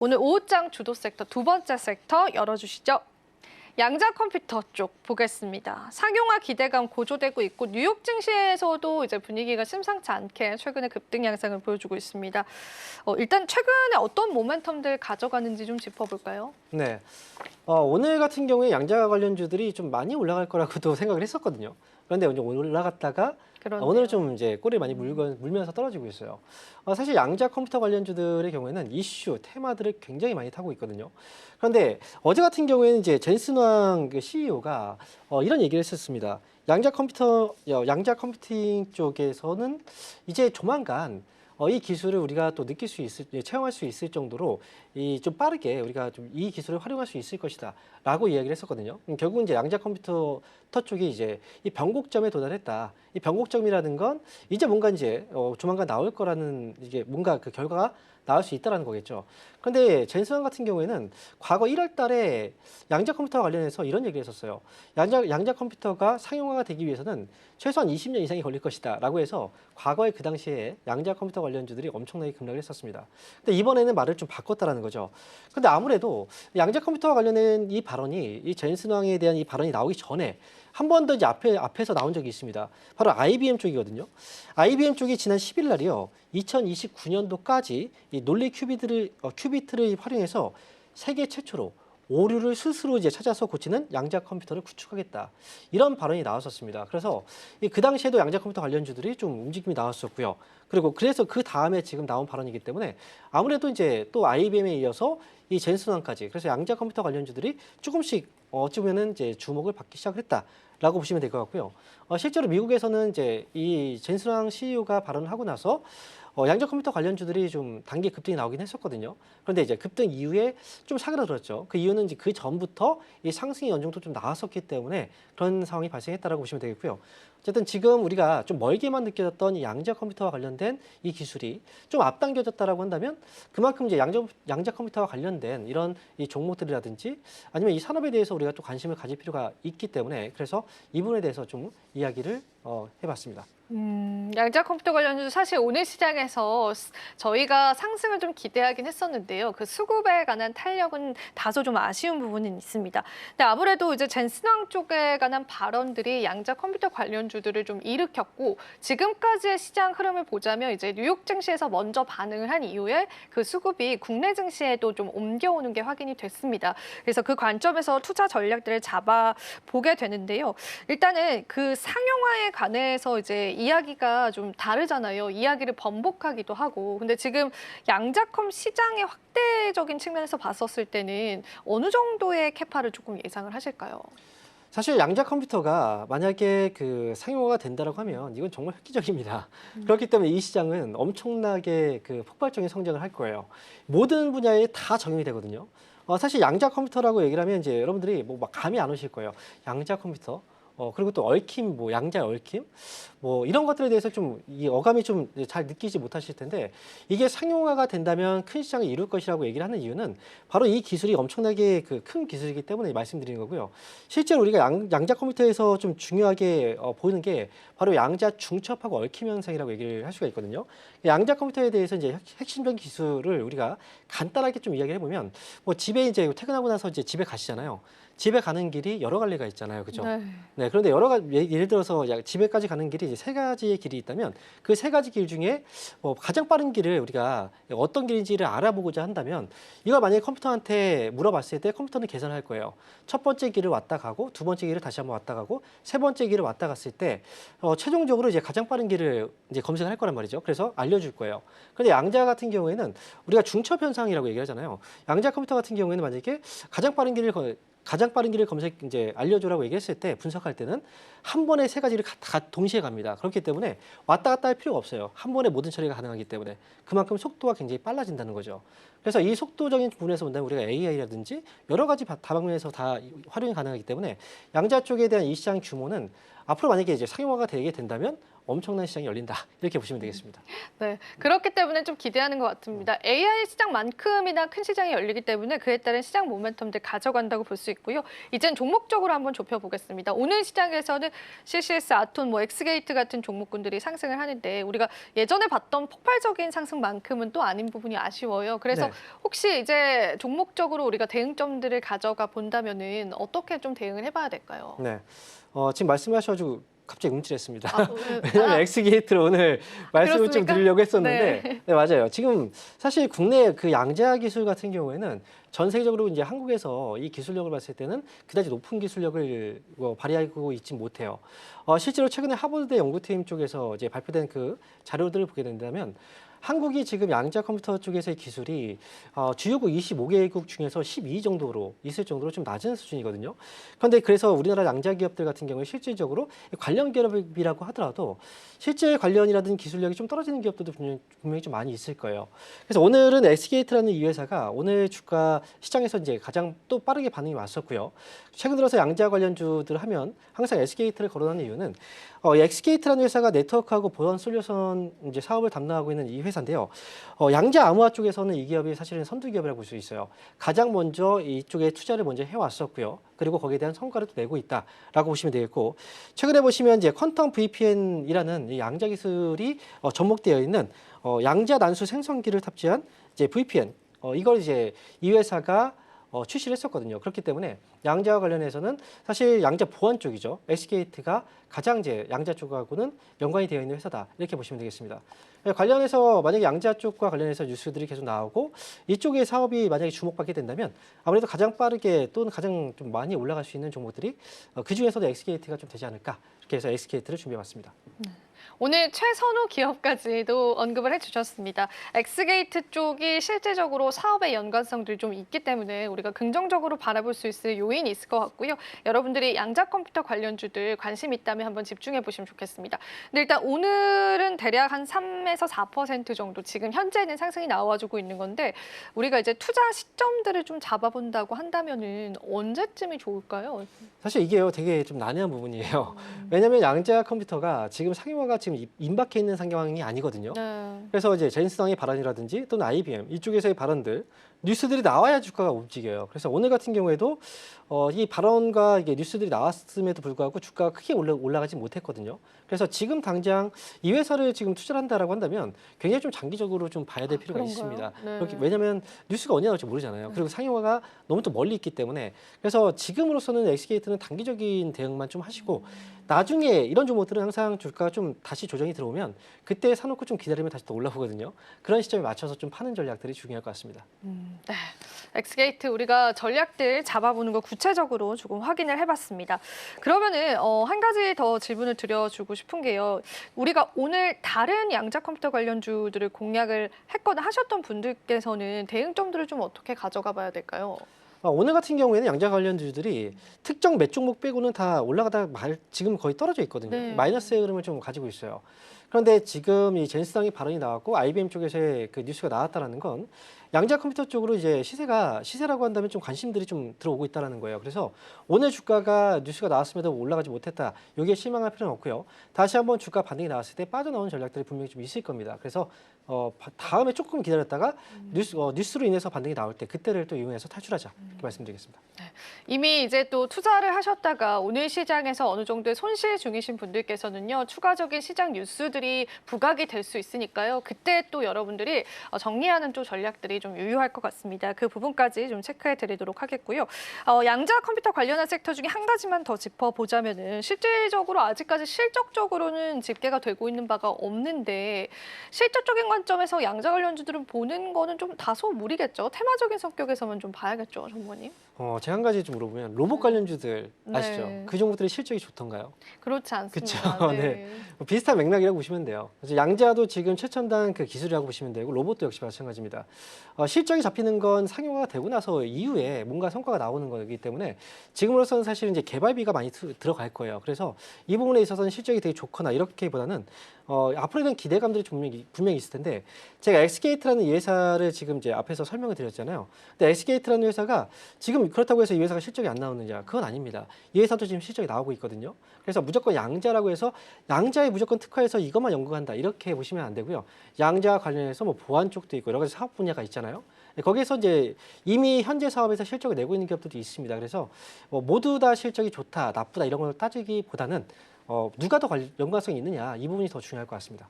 오늘 오후장 주도 섹터 두 번째 섹터 열어주시죠. 양자 컴퓨터 쪽 보겠습니다. 상용화 기대감 고조되고 있고 뉴욕 증시에서도 이제 분위기가 심상치 않게 최근에 급등 양상을 보여주고 있습니다. 일단 최근에 어떤 모멘텀들 가져가는지 좀 짚어볼까요? 네. 오늘 같은 경우에 양자 관련주들이 좀 많이 올라갈 거라고도 생각을 했었거든요. 그런데 이제 올라갔다가 그렇네요. 오늘은 좀 이제 꼬리를 많이 물면서 떨어지고 있어요. 사실 양자 컴퓨터 관련주들의 경우에는 이슈, 테마들을 굉장히 많이 타고 있거든요. 그런데 어제 같은 경우에는 이제 젠슨 왕 CEO가 이런 얘기를 했었습니다. 양자 컴퓨팅 쪽에서는 이제 조만간 이 기술을 우리가 또 느낄 수 있을, 체험할 수 있을 정도로 좀 빠르게 우리가 좀 이 기술을 활용할 수 있을 것이다라고 이야기를 했었거든요. 결국은 이제 양자 컴퓨터 쪽이 이제 이 변곡점에 도달했다. 이 변곡점이라는 건 이제 뭔가 이제 조만간 나올 거라는 이게 뭔가 그 결과가 나올 수 있다라는 거겠죠. 그런데 젠슨왕 같은 경우에는 과거 1월 달에 양자 컴퓨터와 관련해서 이런 얘기를 했었어요. 양자 컴퓨터가 상용화가 되기 위해서는 최소한 20년 이상이 걸릴 것이다 라고 해서 과거에 그 당시에 양자 컴퓨터 관련주들이 엄청나게 급락을 했었습니다. 근데 이번에는 말을 좀 바꿨다라는 거죠. 근데 아무래도 양자 컴퓨터와 관련된 이 발언이 이 젠슨왕에 대한 이 발언이 나오기 전에 한 번 더 이제 앞에서 나온 적이 있습니다. 바로 IBM 쪽이거든요. IBM 쪽이 지난 10일 날이요. 2029년도까지 이 논리 큐비트를 활용해서 세계 최초로 오류를 스스로 이제 찾아서 고치는 양자 컴퓨터를 구축하겠다. 이런 발언이 나왔었습니다. 그래서 그 당시에도 양자 컴퓨터 관련주들이 좀 움직임이 나왔었고요. 그래서 그 다음에 지금 나온 발언이기 때문에 아무래도 이제 또 IBM에 이어서 이 젠슨왕까지 그래서 양자 컴퓨터 관련주들이 조금씩 어찌 보면은 이제 주목을 받기 시작했다라고 보시면 될 것 같고요. 실제로 미국에서는 이제 이 젠슨왕 CEO가 발언을 하고 나서 양자 컴퓨터 관련주들이 좀 단기 급등이 나오긴 했었거든요. 그런데 이제 급등 이후에 좀 사그라들었죠. 그 이유는 이제 그 전부터 이 상승이 어느 정도 좀 나왔었기 때문에 그런 상황이 발생했다라고 보시면 되겠고요. 어쨌든 지금 우리가 좀 멀게만 느껴졌던 이 양자 컴퓨터와 관련된 이 기술이 좀 앞당겨졌다라고 한다면 그만큼 이제 양자 컴퓨터와 관련된 이런 이 종목들이라든지 아니면 이 산업에 대해서 우리가 또 관심을 가질 필요가 있기 때문에 그래서 이 부분에 대해서 좀 이야기를 해봤습니다. 양자 컴퓨터 관련주 사실 오늘 시장에서 저희가 상승을 좀 기대하긴 했었는데요. 그 수급에 관한 탄력은 다소 좀 아쉬운 부분은 있습니다. 근데 아무래도 이제 젠슨왕 쪽에 관한 발언들이 양자 컴퓨터 관련주들을 좀 일으켰고 지금까지의 시장 흐름을 보자면 이제 뉴욕 증시에서 먼저 반응을 한 이후에 그 수급이 국내 증시에도 좀 옮겨오는 게 확인이 됐습니다. 그래서 그 관점에서 투자 전략들을 잡아보게 되는데요. 일단은 그 상용화에 관해서 이제 이야기가 좀 다르잖아요. 이야기를 번복하기도 하고. 근데 지금 양자컴 시장의 확대적인 측면에서 봤었을 때는 어느 정도의 캐파를 조금 예상을 하실까요? 사실 양자 컴퓨터가 만약에 그 상용화가 된다라고 하면 이건 정말 획기적입니다. 그렇기 때문에 이 시장은 엄청나게 그 폭발적인 성장을 할 거예요. 모든 분야에 다 적용이 되거든요. 사실 양자 컴퓨터라고 얘기를 하면 이제 여러분들이 뭐 막 감이 안 오실 거예요. 양자 컴퓨터. 그리고 또 얽힘, 뭐 양자 얽힘, 뭐 이런 것들에 대해서 좀 이 어감이 좀 잘 느끼지 못하실 텐데 이게 상용화가 된다면 큰 시장을 이룰 것이라고 얘기를 하는 이유는 바로 이 기술이 엄청나게 그 큰 기술이기 때문에 말씀드리는 거고요. 실제로 우리가 양자 컴퓨터에서 좀 중요하게 보이는 게 바로 양자 중첩하고 얽힘 현상이라고 얘기를 할 수가 있거든요. 양자 컴퓨터에 대해서 이제 핵심적인 기술을 우리가 간단하게 좀 이야기를 해보면 뭐 집에 이제 퇴근하고 나서 이제 집에 가시잖아요. 집에 가는 길이 여러 갈래가 있잖아요. 그죠? 네. 네, 그런데 예를 들어서 집에까지 가는 길이 이제 세 가지의 길이 있다면 그 세 가지 길 중에 가장 빠른 길을 우리가 어떤 길인지를 알아보고자 한다면 이걸 만약에 컴퓨터한테 물어봤을 때 컴퓨터는 계산을 할 거예요. 첫 번째 길을 왔다 가고 두 번째 길을 다시 한번 왔다 가고 세 번째 길을 왔다 갔을 때 최종적으로 이제 가장 빠른 길을 이제 검색을 할 거란 말이죠. 그래서 알려줄 거예요. 그런데 양자 같은 경우에는 우리가 중첩 현상이라고 얘기하잖아요. 양자 컴퓨터 같은 경우에는 만약에 가장 빠른 길을 이제 알려줘라고 얘기했을 때 분석할 때는 한 번에 세 가지를 다 동시에 갑니다. 그렇기 때문에 왔다 갔다 할 필요가 없어요. 한 번에 모든 처리가 가능하기 때문에 그만큼 속도가 굉장히 빨라진다는 거죠. 그래서 이 속도적인 부분에서 본다면 우리가 AI라든지 여러 가지 다방면에서 다 활용이 가능하기 때문에 양자 쪽에 대한 이 시장 규모는 앞으로 만약에 이제 상용화가 되게 된다면 엄청난 시장이 열린다 이렇게 보시면 되겠습니다. 네, 그렇기 때문에 좀 기대하는 것 같습니다. AI 시장만큼이나 큰 시장이 열리기 때문에 그에 따른 시장 모멘텀들 가져간다고 볼 수 있고요. 이젠 종목적으로 한번 좁혀보겠습니다. 오늘 시장에서는 CCS, 아톤, 엑스게이트 같은 종목군들이 상승을 하는데 우리가 예전에 봤던 폭발적인 상승만큼은 또 아닌 부분이 아쉬워요. 그래서 네. 혹시 이제 종목적으로 우리가 대응점들을 가져가 본다면은 어떻게 좀 대응을 해봐야 될까요? 네. 지금 말씀하셔가지고 갑자기 움찔했습니다. 오늘 왜냐면 엑스게이트를 오늘 말씀을 좀 그렇습니까? 드리려고 했었는데, 네. 네, 맞아요. 지금 사실 국내 그 양자 기술 같은 경우에는 전 세계적으로 이제 한국에서 이 기술력을 봤을 때는 그다지 높은 기술력을 발휘하고 있지 못해요. 실제로 최근에 하버드대 연구팀 쪽에서 이제 발표된 그 자료들을 보게 된다면 한국이 지금 양자 컴퓨터 쪽에서의 기술이 주요국 25개국 중에서 12위 정도로 있을 정도로 좀 낮은 수준이거든요. 그런데 그래서 우리나라 양자 기업들 같은 경우에 실질적으로 관련 기업이라고 하더라도 실제 관련이라든지 기술력이 좀 떨어지는 기업들도 분명히 좀 많이 있을 거예요. 그래서 오늘은 엑스게이트라는 이 회사가 오늘 주가 시장에서 이제 가장 또 빠르게 반응이 왔었고요. 최근 들어서 양자 관련주들 하면 항상 엑스게이트를 거론하는 이유는 엑스게이트라는 회사가 네트워크하고 보안 솔루션 이제 사업을 담당하고 있는 이 회사인데요. 양자 암호화 쪽에서는 이 기업이 사실은 선두 기업이라고 볼 수 있어요. 가장 먼저 이쪽에 투자를 먼저 해왔었고요. 그리고 거기에 대한 성과를 또 내고 있다라고 보시면 되겠고, 최근에 보시면 이제 퀀텀 VPN이라는 이 양자 기술이 접목되어 있는 양자 난수 생성기를 탑재한 이제 VPN 이걸 이제 이 회사가 출시를 했었거든요. 그렇기 때문에 양자와 관련해서는 사실 양자 보안 쪽이죠. 엑스게이트가 가장 이제 양자 쪽하고는 연관이 되어 있는 회사다 이렇게 보시면 되겠습니다. 관련해서 만약에 양자 쪽과 관련해서 뉴스들이 계속 나오고 이쪽의 사업이 만약에 주목받게 된다면 아무래도 가장 빠르게 또는 가장 좀 많이 올라갈 수 있는 종목들이 그 중에서도 엑스게이트가 좀 되지 않을까 이렇게 해서 엑스게이트를 준비해봤습니다. 오늘 최선호 기업까지도 언급을 해주셨습니다. 엑스게이트 쪽이 실제적으로 사업의 연관성들이 좀 있기 때문에 우리가 긍정적으로 바라볼 수 있을 요인이 있을 것 같고요. 여러분들이 양자 컴퓨터 관련주들 관심 있다면 한번 집중해 보시면 좋겠습니다. 근데 일단 오늘은 대략 한 3에서 4% 정도 지금 현재는 상승이 나와주고 있는 건데 우리가 이제 투자 시점들을 좀 잡아본다고 한다면은 언제쯤이 좋을까요? 사실 이게요 되게 좀 난해한 부분이에요. 왜냐하면 양자 컴퓨터가 지금 상용화가 지금 임박해 있는 상황이 아니거든요. 네. 그래서 이제 젠슨왕의 발언이라든지 또는 IBM 이쪽에서의 발언들 뉴스들이 나와야 주가가 움직여요. 그래서 오늘 같은 경우에도 이 발언과 이게 뉴스들이 나왔음에도 불구하고 주가가 크게 올라가지 못했거든요. 그래서 지금 당장 이 회사를 지금 투자를 한다라고 한다면 굉장히 좀 장기적으로 좀 봐야 될 필요가 그런가요? 있습니다. 네. 왜냐하면 뉴스가 언제 나올지 모르잖아요. 그리고 상용화가 너무 또 멀리 있기 때문에 그래서 지금으로서는 엑스게이트는 단기적인 대응만 좀 하시고 나중에 이런 종목들은 항상 주가가 좀 다시 조정이 들어오면 그때 사놓고 좀 기다리면 다시 또 올라오거든요. 그런 시점에 맞춰서 좀 파는 전략들이 중요할 것 같습니다. 네. 엑스게이트 우리가 전략들 잡아보는 거 구체적으로 조금 확인을 해봤습니다. 그러면은 한 가지 더 질문을 드려주고 싶은 게요. 우리가 오늘 다른 양자 컴퓨터 관련주들을 공략을 했거나 하셨던 분들께서는 대응점들을 좀 어떻게 가져가 봐야 될까요? 오늘 같은 경우에는 양자 관련주들이 특정 몇 종목 빼고는 다 올라가다 지금 거의 떨어져 있거든요. 네. 마이너스의 흐름을 좀 가지고 있어요. 그런데 지금 이 젠슨왕의 발언이 나왔고 IBM 쪽에서의 그 뉴스가 나왔다라는 건 양자 컴퓨터 쪽으로 이제 시세라고 한다면 좀 관심들이 좀 들어오고 있다라는 거예요. 그래서 오늘 주가가 뉴스가 나왔음에도 올라가지 못했다. 여기에 실망할 필요는 없고요. 다시 한번 주가 반등이 나왔을 때 빠져나오는 전략들이 분명히 좀 있을 겁니다. 그래서 다음에 조금 기다렸다가 뉴스로 인해서 반등이 나올 때 그때를 또 이용해서 탈출하자 이렇게 말씀드리겠습니다. 이미 이제 또 투자를 하셨다가 오늘 시장에서 어느 정도의 손실 중이신 분들께서는요. 추가적인 시장 뉴스들이 부각이 될 수 있으니까요. 그때 또 여러분들이 정리하는 또 전략들이 좀 유효할 것 같습니다. 그 부분까지 좀 체크해 드리도록 하겠고요. 양자 컴퓨터 관련한 섹터 중에 한 가지만 더 짚어보자면은 실질적으로 아직까지 실적적으로는 집계가 되고 있는 바가 없는데 실적적인 관점에서 양자 관련주들은 보는 거는 좀 다소 무리겠죠. 테마적인 성격에서만 좀 봐야겠죠, 전무님. 제가 한 가지 좀 물어보면 로봇 관련주들 아시죠? 네. 그 종목들의 실적이 좋던가요? 그렇지 않습니다. 그쵸. 네. 비슷한 맥락이라고 보시면 돼요. 그래서 양자도 지금 최첨단 그 기술이라고 보시면 되고 로봇도 역시 마찬가지입니다. 실적이 잡히는 건 상용화가 되고 나서 이후에 뭔가 성과가 나오는 거기 때문에 지금으로서는 사실 이제 개발비가 많이 들어갈 거예요. 그래서 이 부분에 있어서는 실적이 되게 좋거나 이렇게보다는 앞으로에 대한 기대감들이 분명히 있을 텐데 제가 엑스게이트라는 이 회사를 지금 이제 앞에서 설명을 드렸잖아요. 근데 엑스게이트라는 회사가 지금 그렇다고 해서 이 회사가 실적이 안 나오느냐? 그건 아닙니다. 이 회사도 지금 실적이 나오고 있거든요. 그래서 무조건 양자라고 해서 양자에 무조건 특화해서 이것만 연구한다 이렇게 보시면 안 되고요. 양자와 관련해서 뭐 보안 쪽도 있고 여러 가지 사업 분야가 있잖아요. 거기에서 이제 이미 현재 사업에서 실적을 내고 있는 기업들도 있습니다. 그래서 뭐 모두 다 실적이 좋다, 나쁘다 이런 걸 따지기보다는 누가 더 연관성이 있느냐 이 부분이 더 중요할 것 같습니다.